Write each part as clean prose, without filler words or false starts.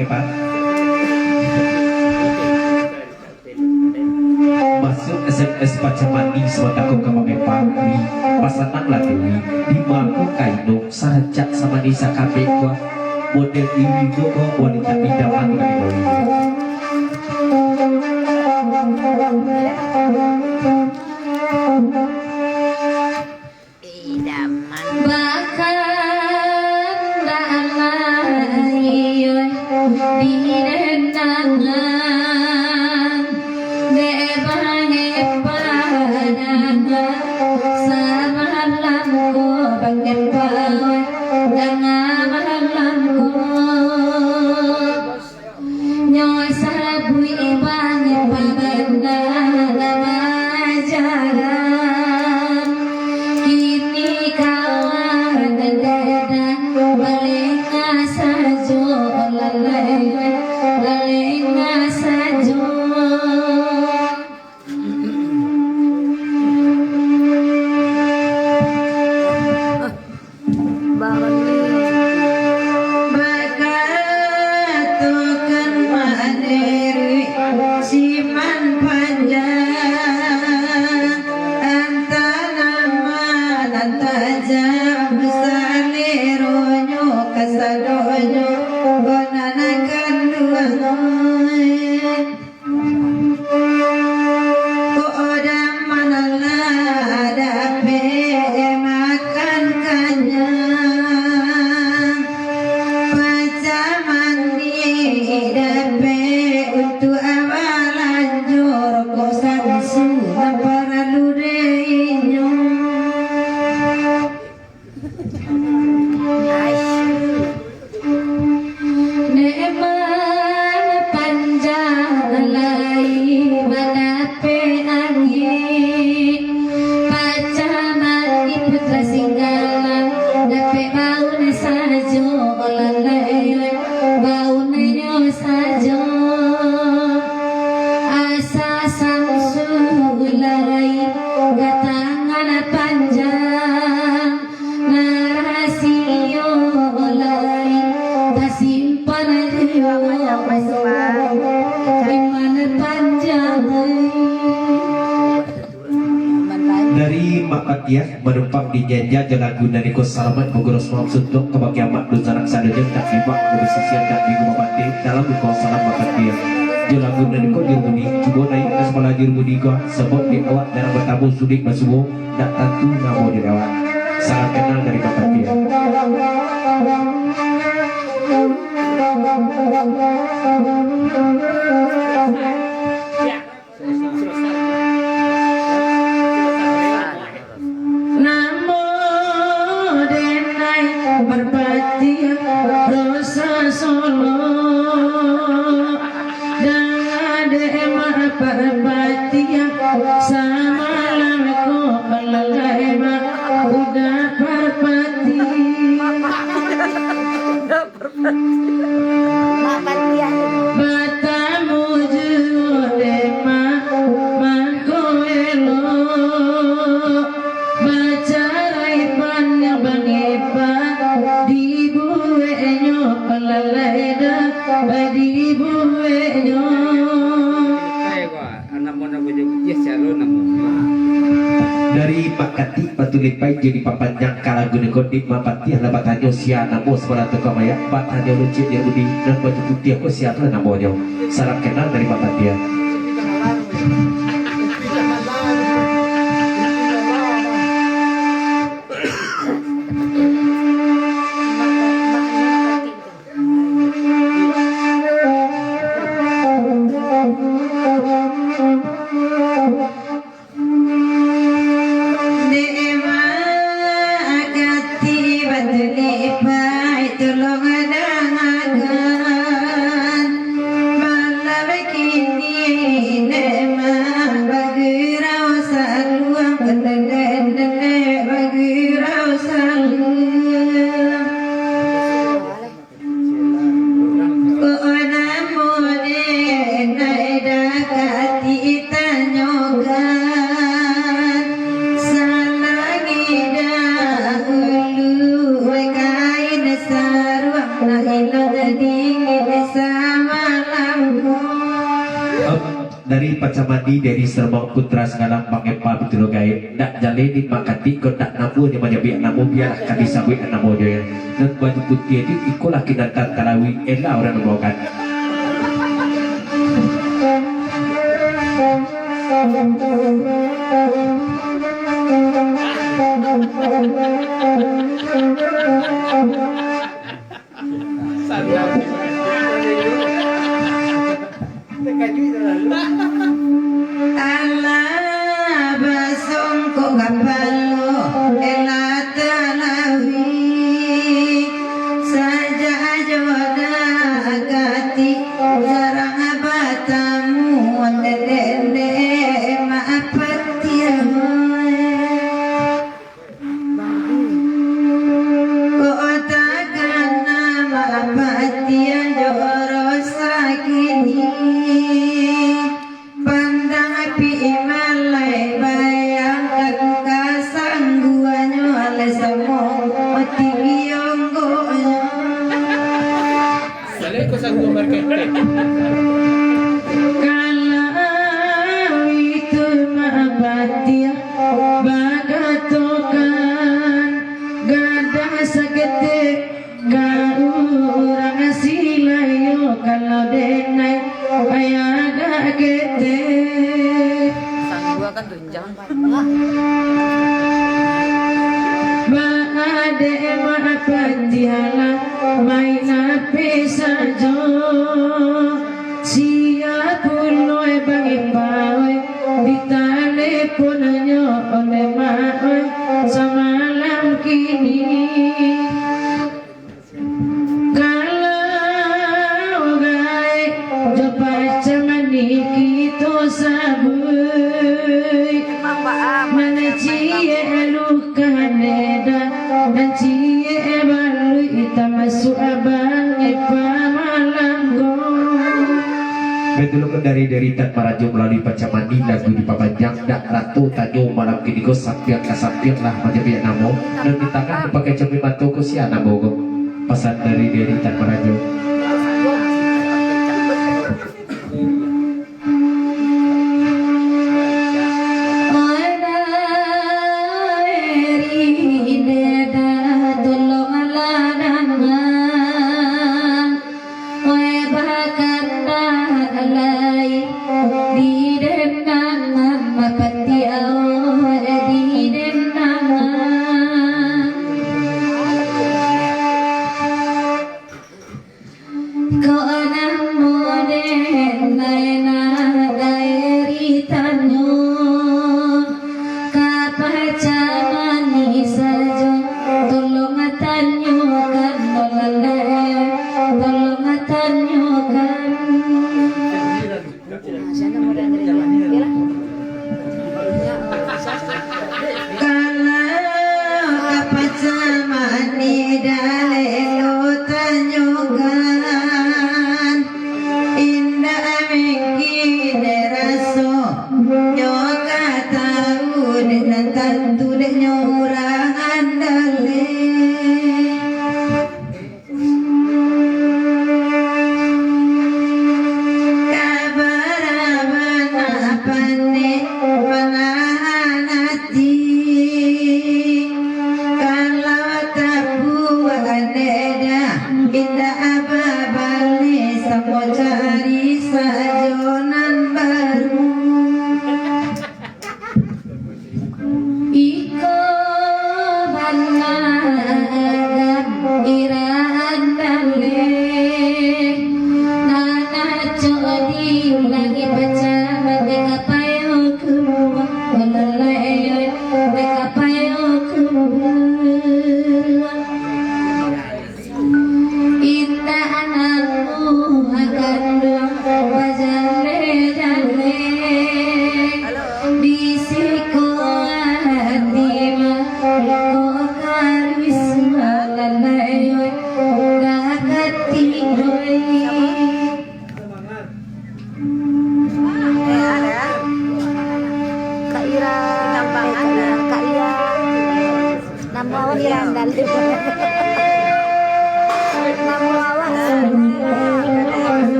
pakai Pak. Masuk SMS Pacamani Sebatako Kamame Pakwi Pasanang Ladewi Dimaku Kaino Saracak sama Nisa Kape Kwa Model ini kok wanita idaman dari idaman bahkan dalai di dendangan debange pandangan samalamku bangen bae dengan malamku nyoy sabui banget pabanda jalan kini kawan dada balik sajo balik sajo bakatukan mandiri siman panjang antanaman antajam salironyo kasadonyo gonanakan duangoy kodam manala dape makan kanyang pacamani dape untuk awalan jor kosan sudah para ludeinyo neman panjang lai badape angin pacaman putra singgalan dape baun sajo lalai baun nyo sajo asa samsulai gatangan panjang narasio lai tasimpan gimana panjang dari Makatia menumpang di Janja Jalagu dari Kosalaman Bogoros Maksud kebagian mak Dusanak Sadajeng tak lima Kebersisian dan Minggu Mabati dalam Kosalam Makatia Jalagu dari Kodirmuni Cubo naik ke sekolah Dirmuni Ko sebut di awak dan bertamu sudik Masubo dan tentu namo dirawat sangat kenal dari Makatia. Namo denai berbakti dosa solo dan emah berbakti sama lamku melalai udah berbakti batamu judema mangkoelo bacarai panjang bangepa di buenyo pelaleda di buenyo dari Makati Patulipai jadi papanjang kala guna kondit mapati alabatanyo sia namo sekolah tukamaya batanyo lucit yang budi dan baju putih aku siapa namanya salam kenal dari Papatia. Dewa agati badlepai tulung adangan malam kini nema pacamandi dari Sermong Putra Segalang Pangepa betul gaib nak jaleni makati ko nak namu ni manyabi namu biar kadi sabi namu joya dan baju putih itu ikulah kinatan kalawi ela orang nobokan Allah basong ko kapalo elatalawi saja joda agati jarang abatamu dende maapatir ko takkan maapatian joro sakini pandang api imalai bayangkan kasangguannya oleh semua tinggionggonya kalau itu maapatir bagatokan gadah sagete garurang silayo kalau denai ayaga gete Gua kan tunjang. Baade maapatihala may napisajo siya puloy bangipawe di telepon nyo oleh maoy sa malam kini kalau gay dapat maniki to sabuy mana cie lukaneda dan cie balu ita masuk abang ipamalanggo Betul dari deritan para jom melalui pacamandi lagu di papanjang dak ratu tanyo malam kini ko sampiak lah majabi namo dan di tangan pakai cumi mantu ko si namo go pesan dari deritan para jom Kapacamani dalelo tanyogan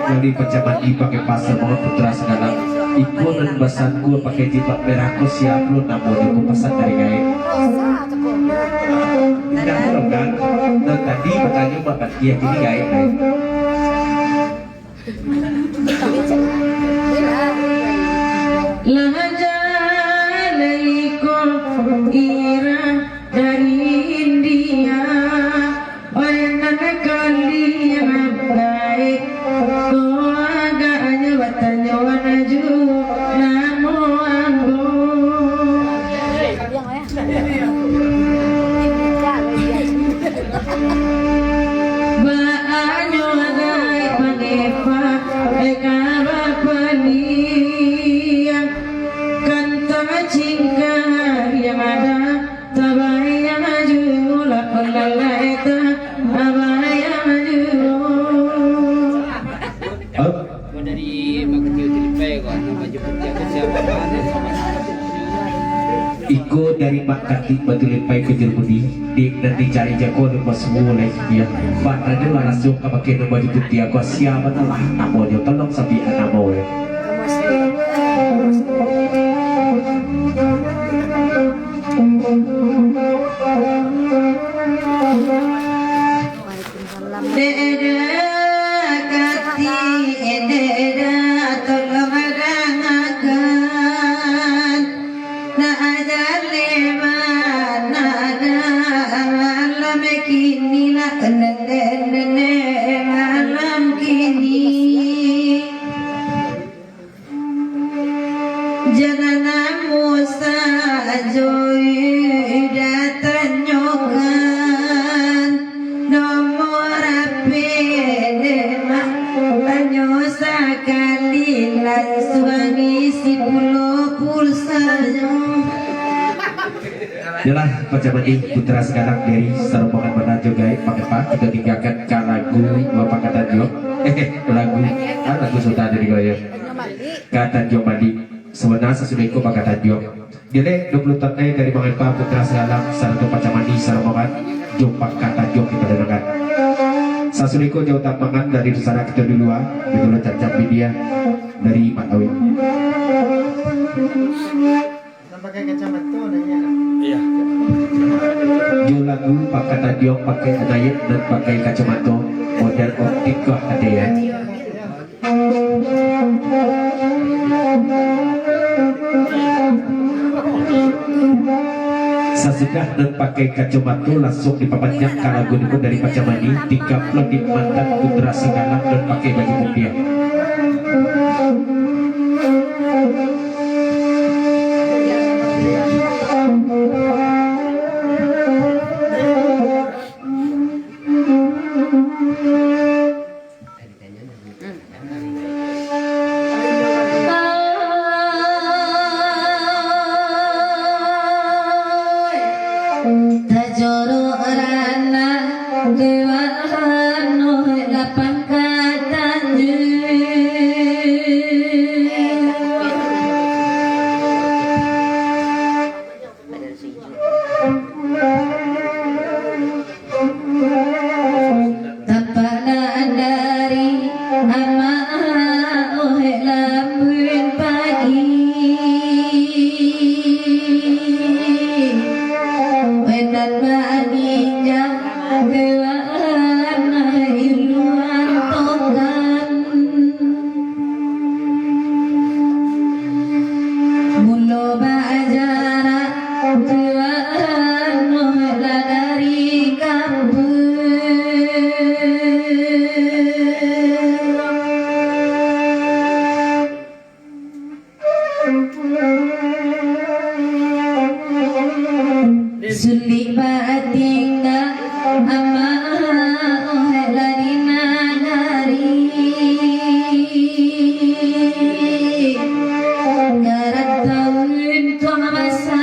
dari pejabat di pakai pasar mau putra segala ikut dan basanku pakai jilbab merahku siap lu namun aku pesan dari gaya tidak belum kan dan tadi bertanya bapak dia ini gaya Lahajalaikum ira dari India orang kali yang baik kau agaknya batanya warna ju namo ambo baanyo agay pangepa ekaba paniang kanta cingka yang ada tabay yang maju la la eta abay yang maju Gua dari Makasih Utilipai gua baju putih aku siapa Iko dari Makati Batulipai ke Jerbudi di nanti cari jago dan semua oleh dia Pak ada langsung ke pakai nama baju putih aku siapa lah nama dia tolong sabi nama oleh Jangan Musa Joy datang nyokan nomor pedema tanyo sekali langsung isi pulsanya. Yalah pejabat ini putra sekarang dari Sarombongan Mana juga pakai pak kita tinggalkan ke lagu Bapak Kata Jo lagu sudah ada di goyang Kata Jo Madi sebenarnya sesudah itu Pak Kata Jo jadi 20 tahun dari Mangepa putra sekarang Sarto Pacamani Sarombongan Jumpa Kata Jo kita dengarkan sesudah itu jauh tampangan dari Nusara kita dulu betul cacat media dari Matawi pakai kacamata nanya. Iya. Jo lagu Pak Kata Jo pakai anayat dan pakai kacamata model optik kah ada ya sesudah dan pakai kacamata langsung dipapanjang ke lagu itu dari Pacamani 30 di mantan putra segala dan pakai baju putih Tajoro rana dewa no lapang katanju tapanan dari ama ohe lambun pagi dan baginda kewana iluan tokan mulo bajara kewana dari kampung sulit batinga ama larina dari garat tahun tua masa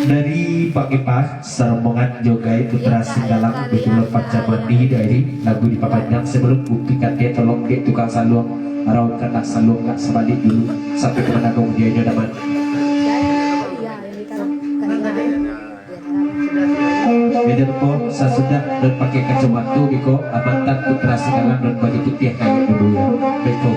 dari Pak Ipas Sarombongan Jogai putra Singgalang betul Pacamani dari lagu di papanjang sebelum bukti dia tolong dia tukang saluang raut kata saluang gak sebalik dulu sampai kemana kau dia daman sesudah dan pakai kacamata biko mantan putra sekarang dan baju putih kayak dulu ya biko.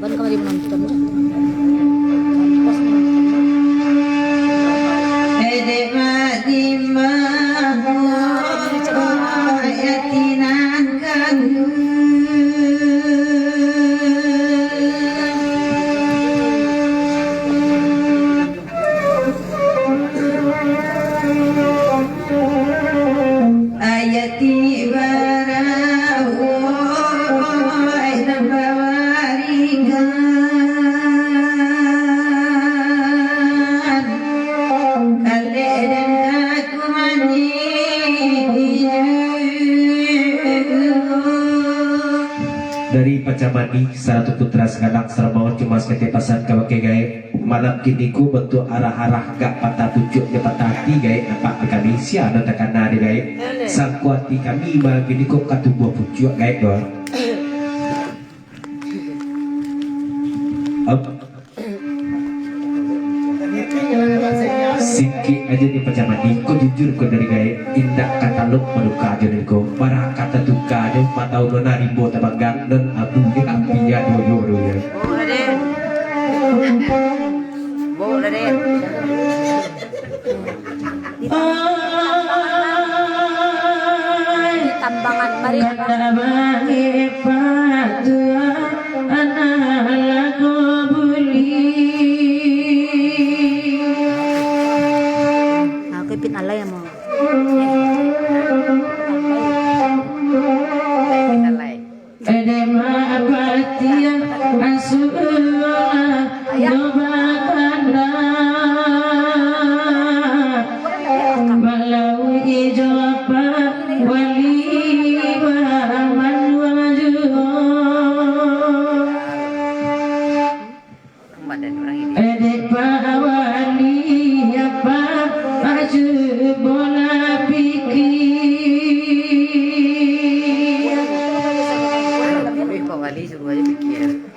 Ban kemarin menonton. Dari Pacamani Saratu Putra Sekarang Sermawan cuma ketepasan kawakai gaya malam kini ku bentuk arah-arah gak patah pucuk de patah hati gaya nampak di kami sia dan tekana di gaya sang kuati kami malam kini ku katubuh pucuk gaya doang sikit aja di Pacamani kau jujur kau dari gaya indah kata luk meluka aja nih kau para kata tuka aja matau nona ribu tabanggang dan abu di apinya doyo ya. Boleh deh. Tambangan mari. Aku ipin alay mo. Wali suruh aja pikir.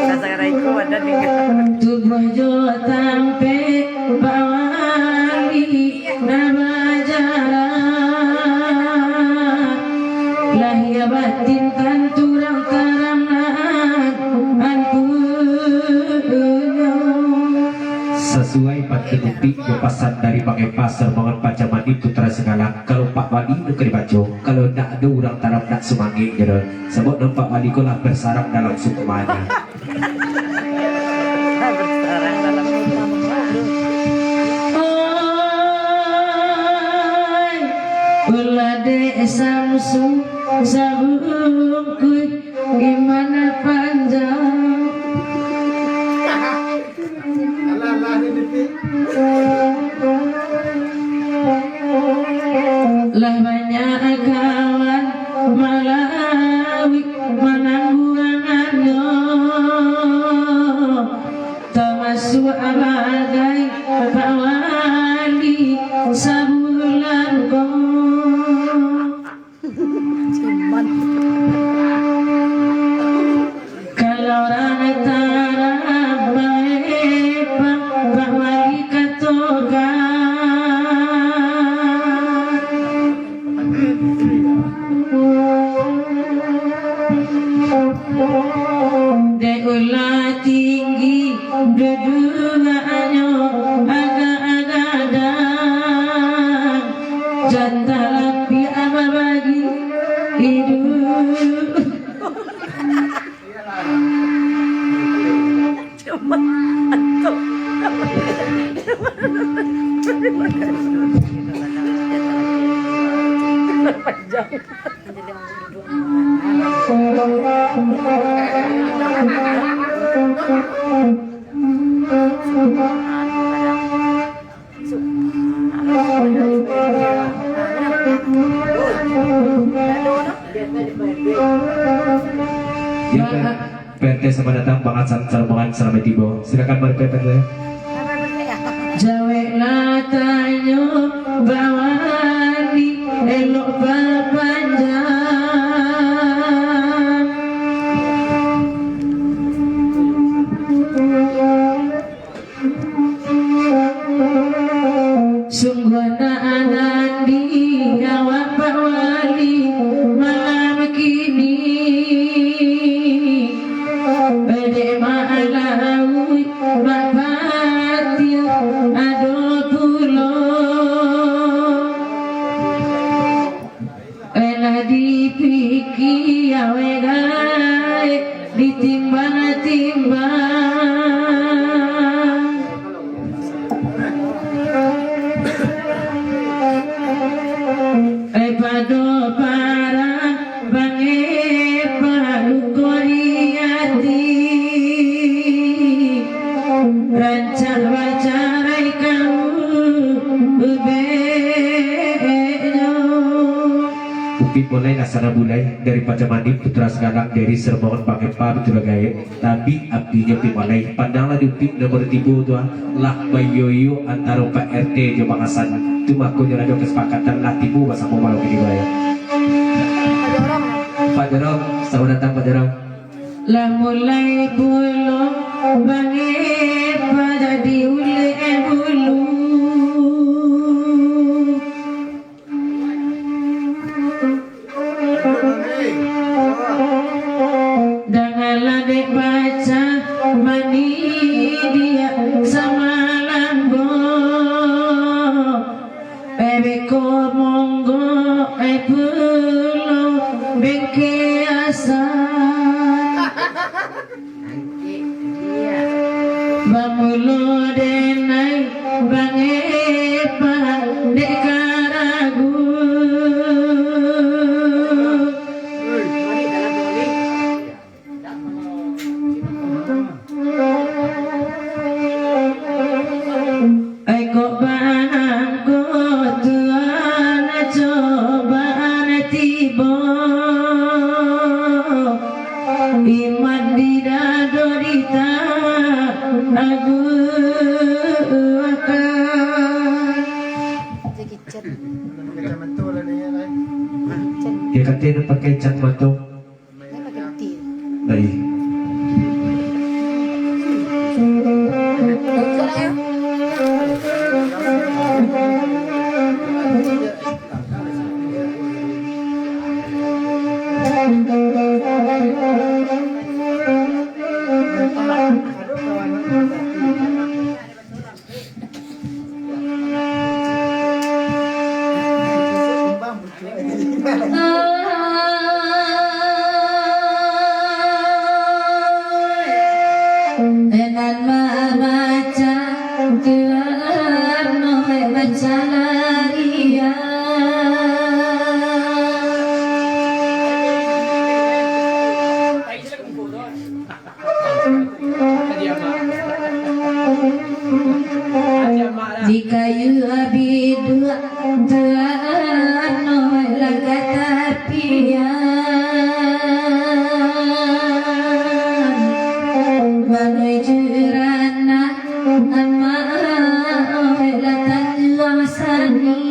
Sasaran itu ada tiga. Tubuh jo tampe bawali nabajara lahir batin kan turang tarangan sesuai pantenupi pasan dari Bang Pasar bangun Pacamani Putra Segalang kalau Pak Wali nuk dibaca kalau tak ada orang tarap tak semangat gitu sebab nampak Wali ko lah bersarang dalam sukmanya Bersarang dalam ulade samsu sabungku gimana panjang lah banyak kawan Malawi menanggulangannya termasuk abagai Pak Wali sabulan kau Deulah tinggi Dua-duanya Agak-agak dan Jatah lapi apa bagi hidup. Ya, PRT sama datang banget sarbangan selama tiba. Silakan mari PRT. Jawa latanya bawani elok berpanjang sungguh naan di awak Pak Wali malam kini bedek malawi bapati ado pulau elah dipikir awe gae ditimbang-timbang pado para bange palu koriati rancang bacarai kamu bebenyo Upi mulai nasara bulai daripada mandi putra sekarang dari serbangan pakai pa betul gaya. Tapi abdinya pi mulai pandanglah di upi nomor 3 tuh lah bayoyo antara PRT jo Bangkasan. Itu aku nyala kesepakatan lah tibu bahasa mau malu gini gaya. Pak Jorong, selamat datang Pak Jorong. lah mulai bulu bange pada diule bulu Danganlah dek baca mani dia sama lambo bebeko monggo pulo bengke asal bamulo denai bange pa dek karagu Eko bangko tuan cobaan tiba iman di dado dita aku akan Kacamata lah ni lah. Ya katanya pakai cat mata. Baik. Kumbang bucu. Dengan membaca Tuhan membaca larian Tayo sila kung puto. Adiama. Adiama lah. di kayu abidu Tuhan laga tapian menuju ranah amal latan wasani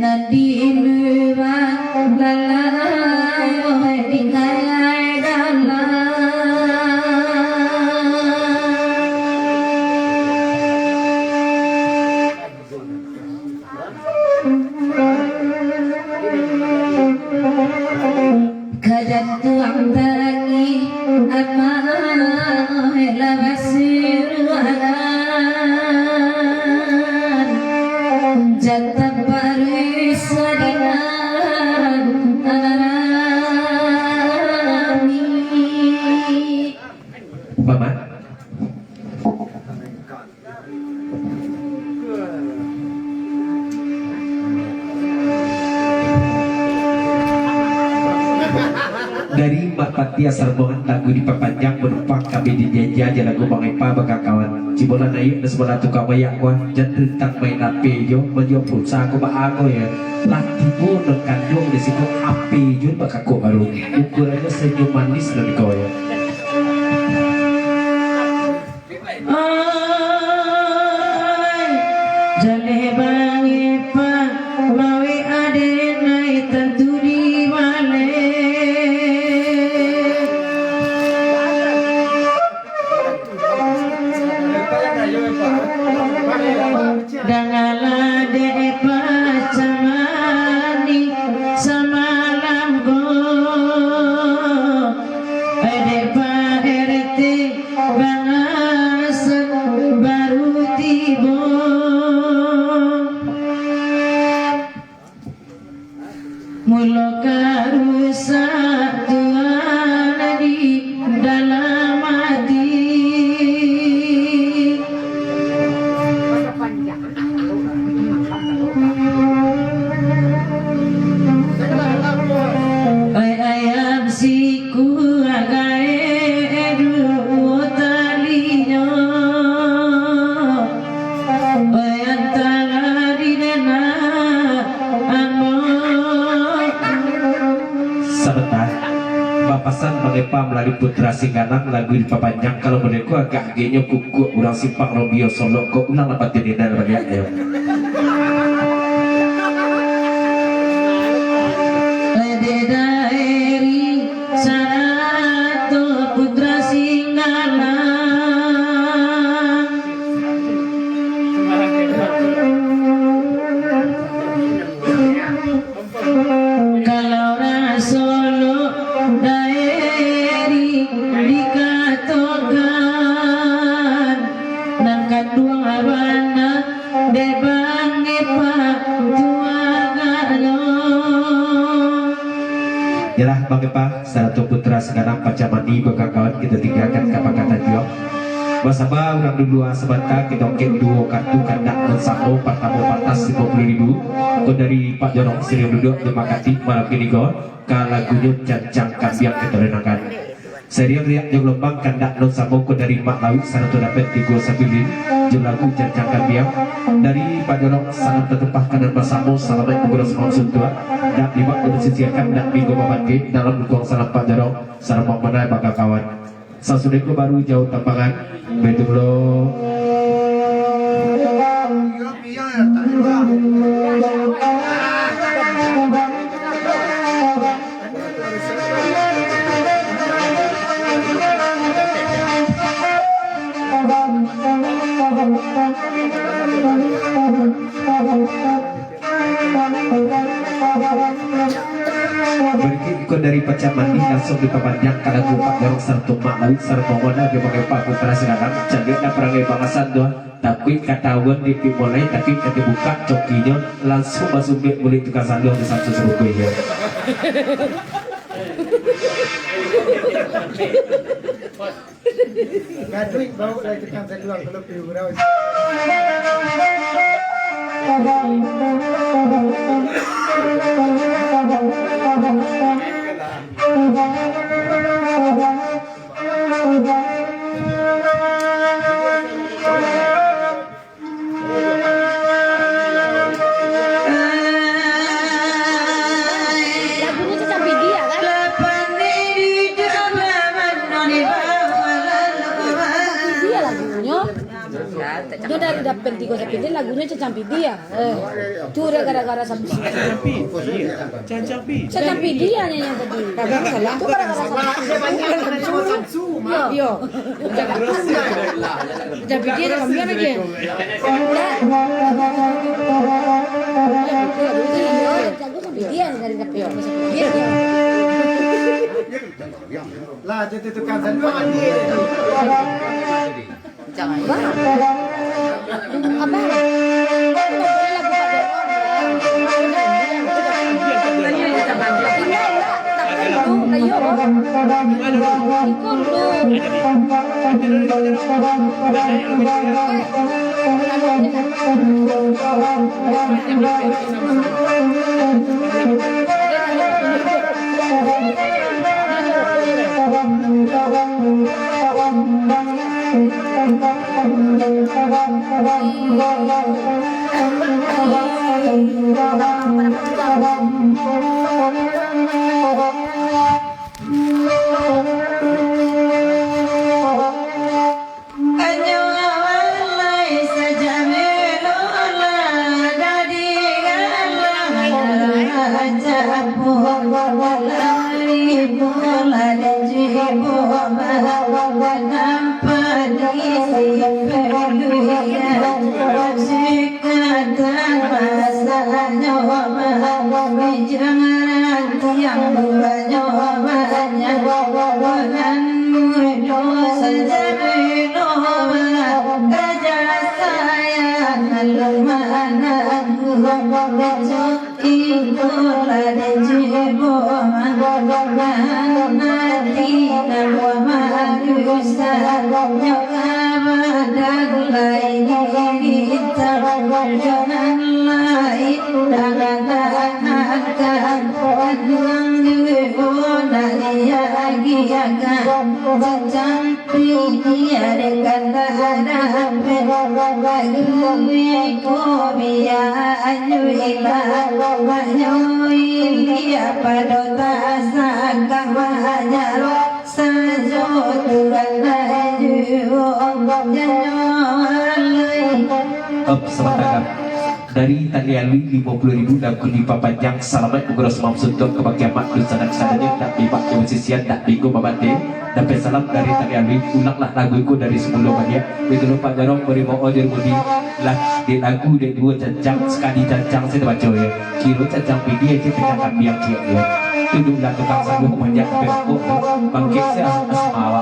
nanti luang lalai di kaya dalam Paman, dari Mak Patia Sarmongan lagu diperpanjang menumpang kami dijajah jalan gubang epa baka kawan cibolan ayu dan sebelah tukang bayak wah dan rentang main api yo menjual pulsa aku aku ya latimu dan kandung di situ api jun baka kok baru ukurannya senyum manis dan kau ya jale bangi pa mawi ade nai tentu di male dangala de pa camani samalam go ade pa erte bangas baru tibo mulo karusa Tuhan di dalam hati ay ayam siku agae du talinyo ay antara dinena sebentar papasan mengepa melalui putra singganang lagu diperpanjang kalau mereka agak genyo kuku ulang simpang Romeo Solo kok ulang dapat jadi dan banyak ya daeri sarato putra singgala kalau rasolo daeri dikatokan nangkat dua abana debange pa tuagalo Yalah Bang Epa, satu putra sekarang pacamani kawan kita tinggalkan kata-kata jual. Basaba orang dulu sebentar kita oke duo kartu kandak dan sabo pertama pantas 50.000. Kau dari Pak Jorong sering duduk terima kasih malam ini kau. Lagunya cancang kambiang kita renangkan. Serial riak yang lembang kandak non sabo kau dari Mak Laut satu dapat 3 sabilin. Jum lagu cancang kambiang dari Pak Jorong sangat tertempah kanan bersama salamat pengurus maksud tua dan lima bersisiakan dan minggu membangkit dalam dukung salam Pak Jorong salam mana bakal kawan sasudeku baru jauh tambangan betul lo berikut ikut dari pacamani langsung diperpanjang kalau Pak Jorong serta Mak Laut serta mana sebagai Pak Putra sekarang canggihnya perangai bangsa doa tapi katahuan di mulai tapi ketika buka cokinya langsung masuk mulai tukar sandal di satu seruku ya Gaduh bau lagi tekan saya kalau pergi berawat. Lagunya Cecap Bidia kan? Bidia lagunya. Dia dari dapet 3 September lagunya Cecap Bidia. Curi gara-gara sampai Cecap Bidia nih yang tadi. Kagak salah. Itu gara-gara salah. Yo. Cecap Bidia ada kambian lagi. Dia dari dapet dia. Lah jadi tekan saya mandi. Jangan. Apa? Kan boleh lagu Pak Jorong. Sementara dari tadi alwi 50.000 dan kudi papanjang selamat menguras maksud untuk kebahagiaan makhluk sanak sadanya tak bibak kebesisian tak bigo babate dapat salam dari tadi alwi ulanglah laguku dari sebelumnya begitu lupa jarong beri mau odir mudi lah di lagu di dua cancang sekali cancang saya baca ya kiro cancang pidi aja cancang biang ciak ya tunduklah tukang sanggup panjang berkok bangkit saya asmawa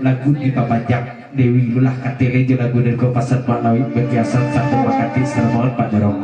lagu di papajak Dewi Lulah Katele jo lagu dari ko pasar Maklawi berkiasan satu makati sermon Pak Dorong.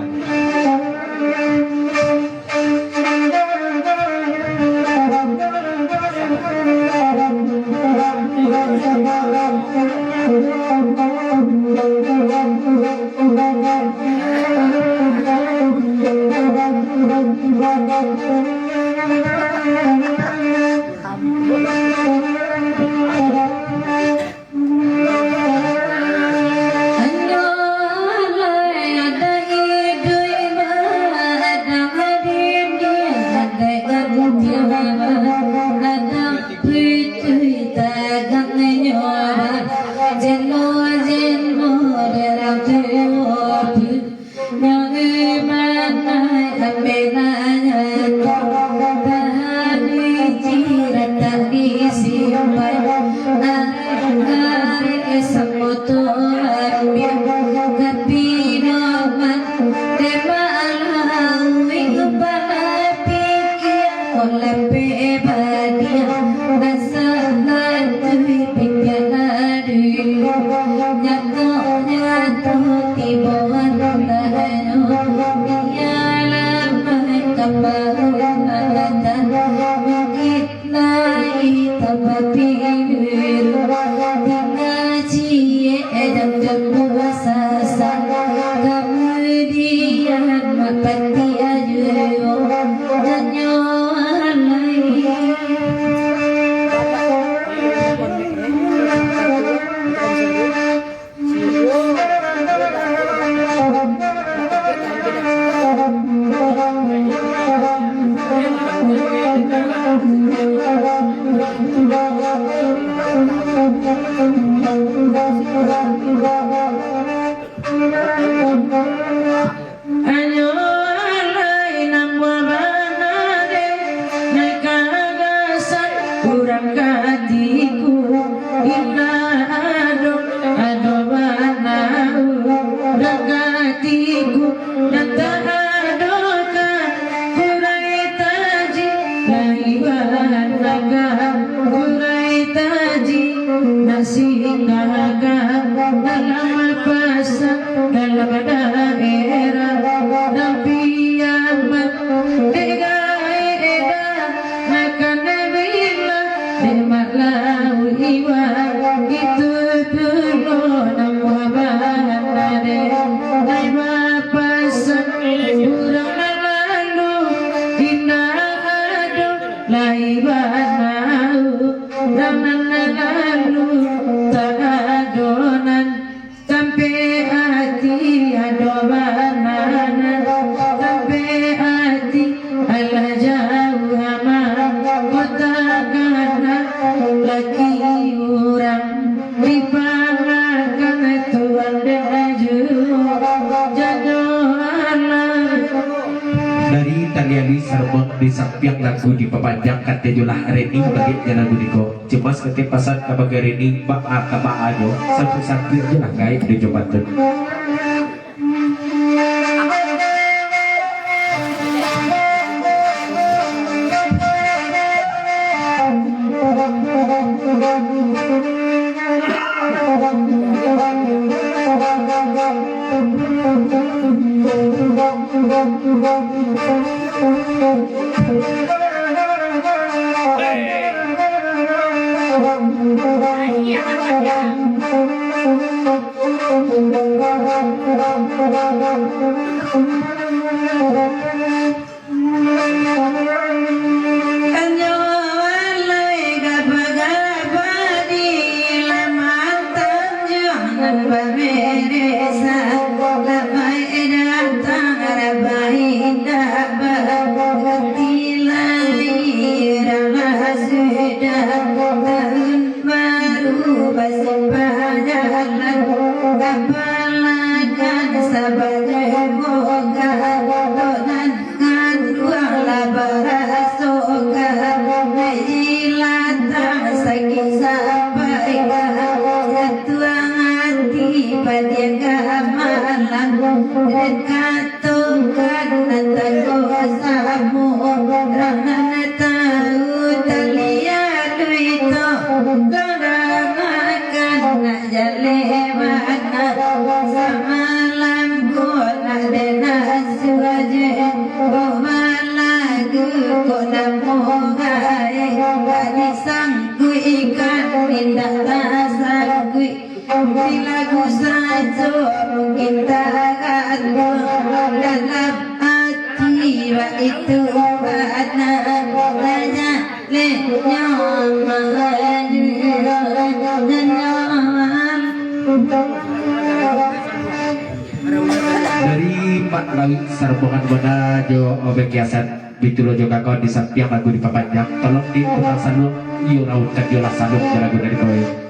Di samping lagu di pepanjang kate julah Reni bagi jalan budiko cemas kete pasan kabaga Reni bak akaba ado sampai jelah gaib di jembatan. Sabar, aku saja mungkin takkan dalam hati wa itu pada tanya lehnya dari Pak Lawi Sarbongan Bona Jo Obek Yasan Bitulo juga kau di samping lagu di papanjang tolong diputar salung yurau dan yola salung lagu dari kau